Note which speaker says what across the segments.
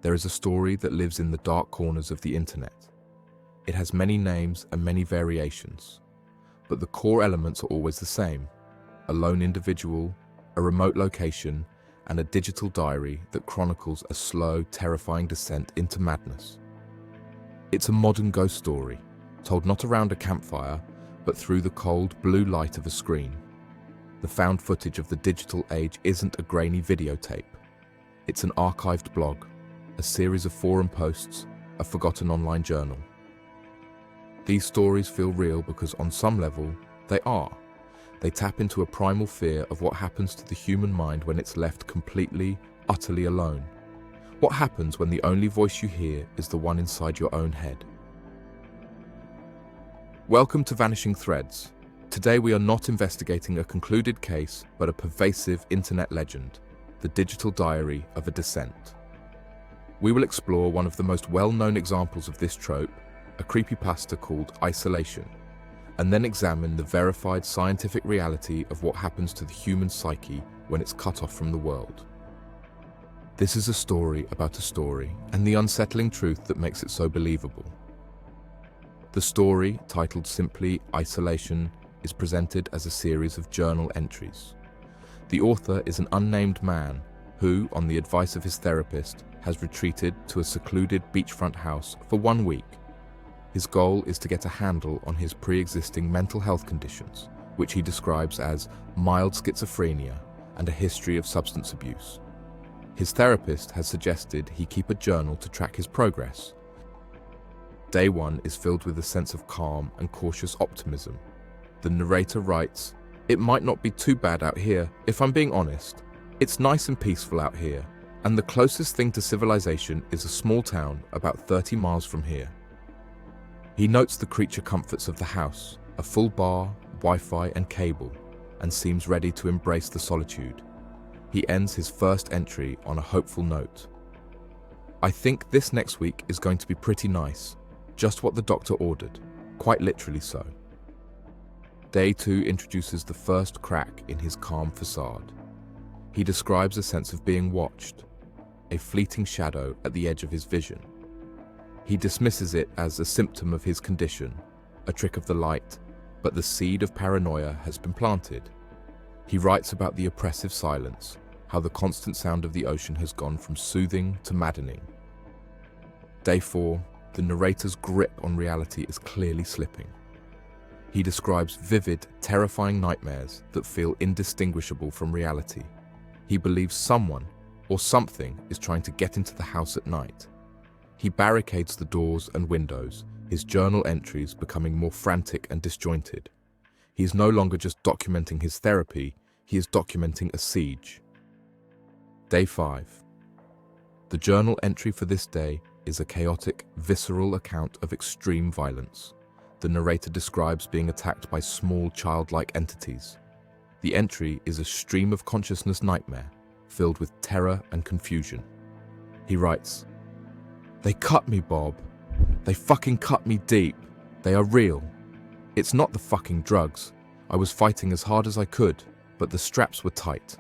Speaker 1: There is a story that lives in the dark corners of the internet. It has many names and many variations, but the core elements are always the same: a lone individual, a remote location, and a digital diary that chronicles a slow, terrifying descent into madness. It's a modern ghost story, told not around a campfire, but through the cold, blue light of a screen. The found footage of the digital age isn't a grainy videotape. It's an archived blog, a series of forum posts, a forgotten online journal. These stories feel real because on some level, they are. They tap into a primal fear of what happens to the human mind when it's left completely, utterly alone. What happens when the only voice you hear is the one inside your own head? Welcome to Vanishing Threads. Today we are not investigating a concluded case, but a pervasive internet legend, the digital diary of a descent. We will explore one of the most well-known examples of this trope, a creepypasta called Isolation, and then examine the verified scientific reality of what happens to the human psyche when it's cut off from the world. This is a story about a story, and the unsettling truth that makes it so believable. The story, titled simply Isolation, is presented as a series of journal entries. The author is an unnamed man who, on the advice of his therapist, has retreated to a secluded beachfront house for 1 week. His goal is to get a handle on his pre-existing mental health conditions, which he describes as mild schizophrenia and a history of substance abuse. His therapist has suggested he keep a journal to track his progress. Day 1 is filled with a sense of calm and cautious optimism. The narrator writes, "It might not be too bad out here, if I'm being honest. It's nice and peaceful out here, and the closest thing to civilization is a small town about 30 miles from here." He notes the creature comforts of the house, a full bar, Wi-Fi and cable, and seems ready to embrace the solitude. He ends his first entry on a hopeful note. "I think this next week is going to be pretty nice, just what the doctor ordered, quite literally so." Day 2 introduces the first crack in his calm facade. He describes a sense of being watched, a fleeting shadow at the edge of his vision. He dismisses it as a symptom of his condition, a trick of the light, but the seed of paranoia has been planted. He writes about the oppressive silence, how the constant sound of the ocean has gone from soothing to maddening. Day 4, the narrator's grip on reality is clearly slipping. He describes vivid, terrifying nightmares that feel indistinguishable from reality. He believes someone or something is trying to get into the house at night. He barricades the doors and windows, his journal entries becoming more frantic and disjointed. He is no longer just documenting his therapy, he is documenting a siege. Day 5. The journal entry for this day is a chaotic, visceral account of extreme violence. The narrator describes being attacked by small, childlike entities. The entry is a stream of consciousness nightmare, filled with terror and confusion. He writes, "They cut me, Bob. They fucking cut me deep. They are real. It's not the fucking drugs. I was fighting as hard as I could, but the straps were tight."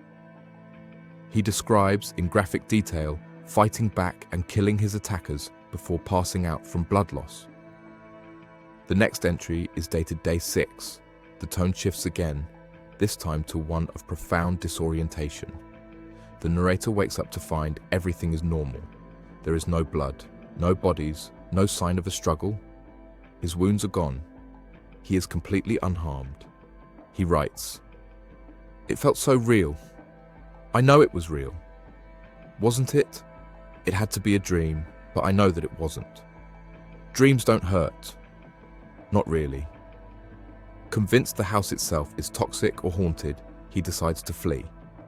Speaker 1: He describes, in graphic detail, fighting back and killing his attackers before passing out from blood loss. The next entry is dated day 6. The tone shifts again, this time to one of profound disorientation. The narrator wakes up to find everything is normal. There is no blood, no bodies, no sign of a struggle. His wounds are gone. He is completely unharmed. He writes, "It felt so real. I know it was real. Wasn't it? It had to be a dream, but I know that it wasn't. Dreams don't hurt. Not really." Convinced the house itself is toxic or haunted, he decides to flee.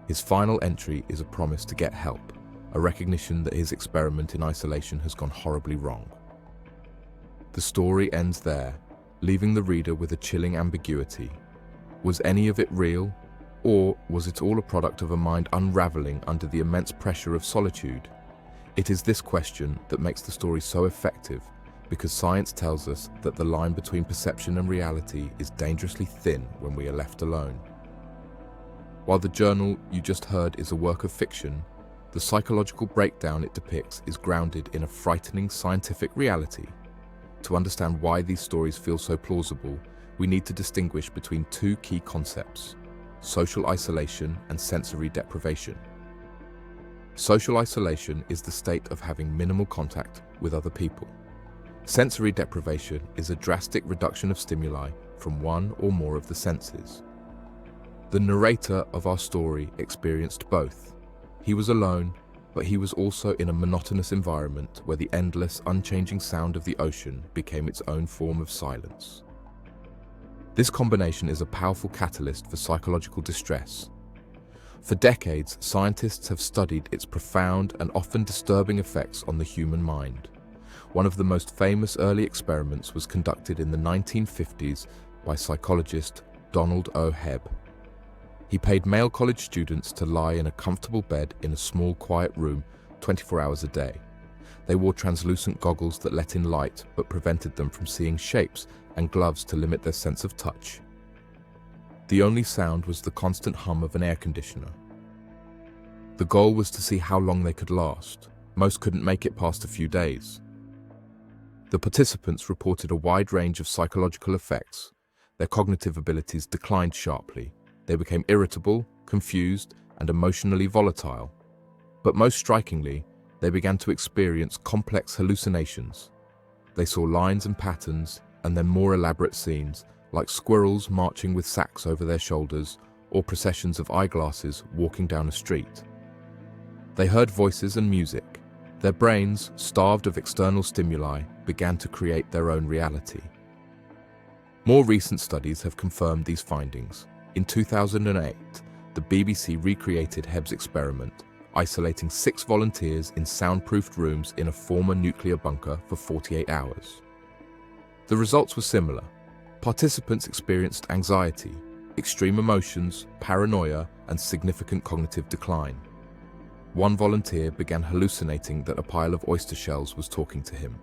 Speaker 1: His final entry is a promise to get help, a recognition that his experiment in isolation has gone horribly wrong. The story ends there, leaving the reader with a chilling ambiguity. Was any of it real, or was it all a product of a mind unraveling under the immense pressure of solitude? It is this question that makes the story so effective, because science tells us that the line between perception and reality is dangerously thin when we are left alone. While the journal you just heard is a work of fiction, The psychological breakdown it depicts is grounded in a frightening scientific reality. To understand why these stories feel so plausible, we need to distinguish between two key concepts: social isolation and sensory deprivation. Social isolation is the state of having minimal contact with other people. Sensory deprivation is a drastic reduction of stimuli from one or more of the senses. The narrator of our story experienced both. He was alone, but he was also in a monotonous environment where the endless, unchanging sound of the ocean became its own form of silence. This combination is a powerful catalyst for psychological distress. For decades, scientists have studied its profound and often disturbing effects on the human mind. One of the most famous early experiments was conducted in the 1950s by psychologist Donald O. Hebb. He paid male college students to lie in a comfortable bed in a small, quiet room 24 hours a day. They wore translucent goggles that let in light but prevented them from seeing shapes, and gloves to limit their sense of touch. The only sound was the constant hum of an air conditioner. The goal was to see how long they could last. Most couldn't make it past a few days. The participants reported a wide range of psychological effects. Their cognitive abilities declined sharply. They became irritable, confused, and emotionally volatile. But most strikingly, they began to experience complex hallucinations. They saw lines and patterns, and then more elaborate scenes, like squirrels marching with sacks over their shoulders, or processions of eyeglasses walking down a street. They heard voices and music. Their brains, starved of external stimuli, began to create their own reality. More recent studies have confirmed these findings. In 2008, the BBC recreated Hebb's experiment, isolating 6 volunteers in soundproofed rooms in a former nuclear bunker for 48 hours. The results were similar. Participants experienced anxiety, extreme emotions, paranoia, and significant cognitive decline. One volunteer began hallucinating that a pile of oyster shells was talking to him.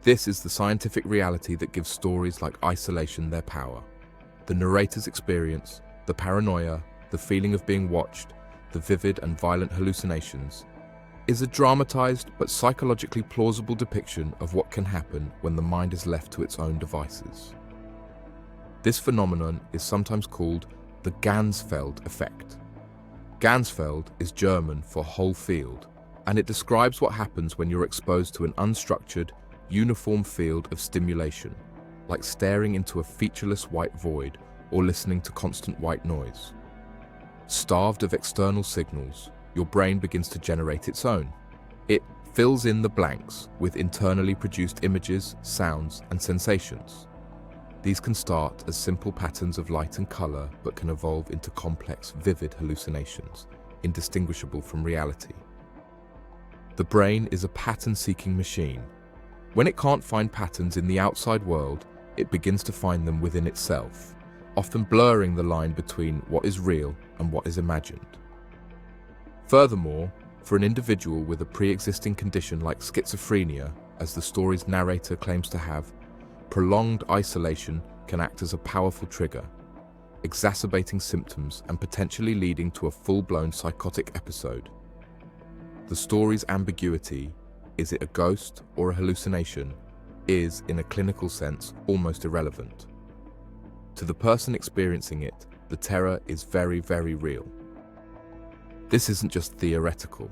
Speaker 1: This is the scientific reality that gives stories like isolation their power. The narrator's experience, the paranoia, the feeling of being watched, the vivid and violent hallucinations, is a dramatized but psychologically plausible depiction of what can happen when the mind is left to its own devices. This phenomenon is sometimes called the Ganzfeld effect. Ganzfeld is German for whole field, and it describes what happens when you're exposed to an unstructured, uniform field of stimulation, like staring into a featureless white void or listening to constant white noise. Starved of external signals, your brain begins to generate its own. It fills in the blanks with internally produced images, sounds, and sensations. These can start as simple patterns of light and color, but can evolve into complex, vivid hallucinations, indistinguishable from reality. The brain is a pattern-seeking machine. When it can't find patterns in the outside world, it begins to find them within itself, often blurring the line between what is real and what is imagined. Furthermore, for an individual with a pre-existing condition like schizophrenia, as the story's narrator claims to have, prolonged isolation can act as a powerful trigger, exacerbating symptoms and potentially leading to a full-blown psychotic episode. The story's ambiguity, is it a ghost or a hallucination, is, in a clinical sense, almost irrelevant. To the person experiencing it, the terror is very, very real. This isn't just theoretical.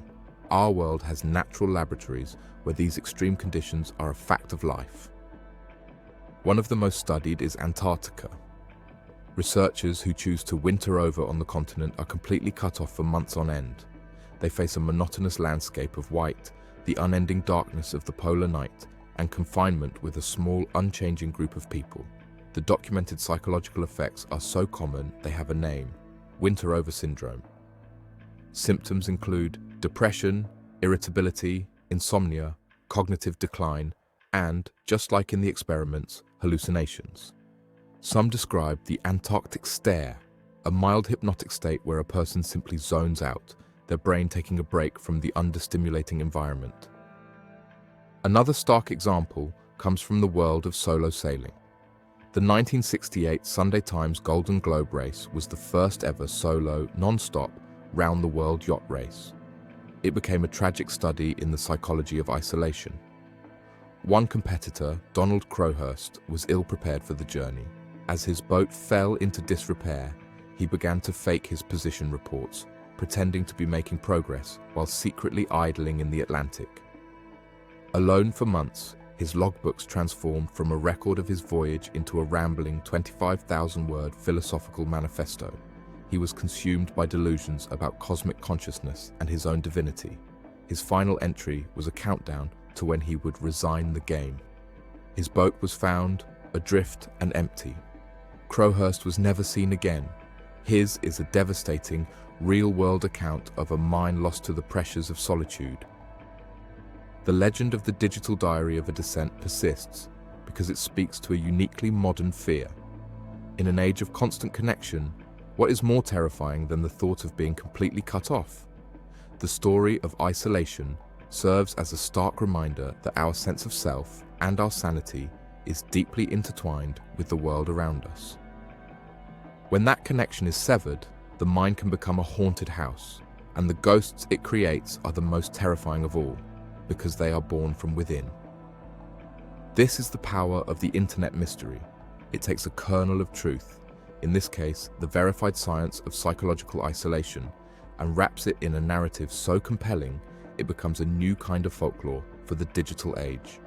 Speaker 1: Our world has natural laboratories where these extreme conditions are a fact of life. One of the most studied is Antarctica. Researchers who choose to winter over on the continent are completely cut off for months on end. They face a monotonous landscape of white, the unending darkness of the polar night, and confinement with a small, unchanging group of people. The documented psychological effects are so common they have a name: winter over syndrome. Symptoms include depression, irritability, insomnia, cognitive decline, and, just like in the experiments, hallucinations. Some describe the Antarctic stare, a mild hypnotic state where a person simply zones out, their brain taking a break from the understimulating environment. Another stark example comes from the world of solo sailing. The 1968 Sunday Times Golden Globe race was the first ever solo, non-stop, round-the-world yacht race. it became a tragic study in the psychology of isolation. One competitor, Donald Crowhurst, was ill-prepared for the journey. As his boat fell into disrepair, he began to fake his position reports, pretending to be making progress while secretly idling in the Atlantic. Alone for months, his logbooks transformed from a record of his voyage into a rambling 25,000-word philosophical manifesto. He was consumed by delusions about cosmic consciousness and his own divinity. His final entry was a countdown to when he would resign the game. His boat was found, adrift and empty. Crowhurst was never seen again. His is a devastating, real-world account of a mind lost to the pressures of solitude. The legend of the digital diary of a descent persists because it speaks to a uniquely modern fear. In an age of constant connection, what is more terrifying than the thought of being completely cut off? The story of isolation serves as a stark reminder that our sense of self and our sanity is deeply intertwined with the world around us. When that connection is severed, the mind can become a haunted house, and the ghosts it creates are the most terrifying of all, because they are born from within. This is the power of the internet mystery. It takes a kernel of truth, in this case, the verified science of psychological isolation, and wraps it in a narrative so compelling it becomes a new kind of folklore for the digital age.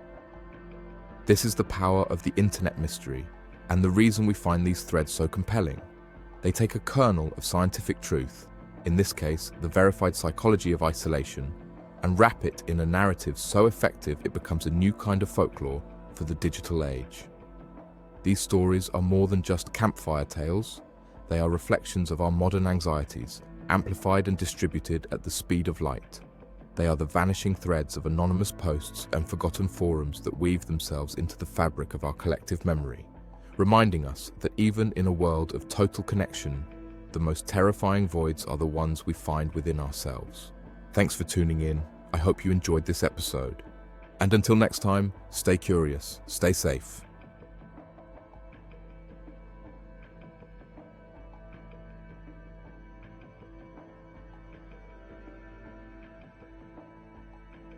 Speaker 1: This is the power of the internet mystery, and the reason we find these threads so compelling. They take a kernel of scientific truth, in this case, the verified psychology of isolation, and wrap it in a narrative so effective it becomes a new kind of folklore for the digital age. These stories are more than just campfire tales. They are reflections of our modern anxieties, amplified and distributed at the speed of light. They are the vanishing threads of anonymous posts and forgotten forums that weave themselves into the fabric of our collective memory, reminding us that even in a world of total connection, the most terrifying voids are the ones we find within ourselves. Thanks for tuning in. I hope you enjoyed this episode. And until next time, stay curious, stay safe.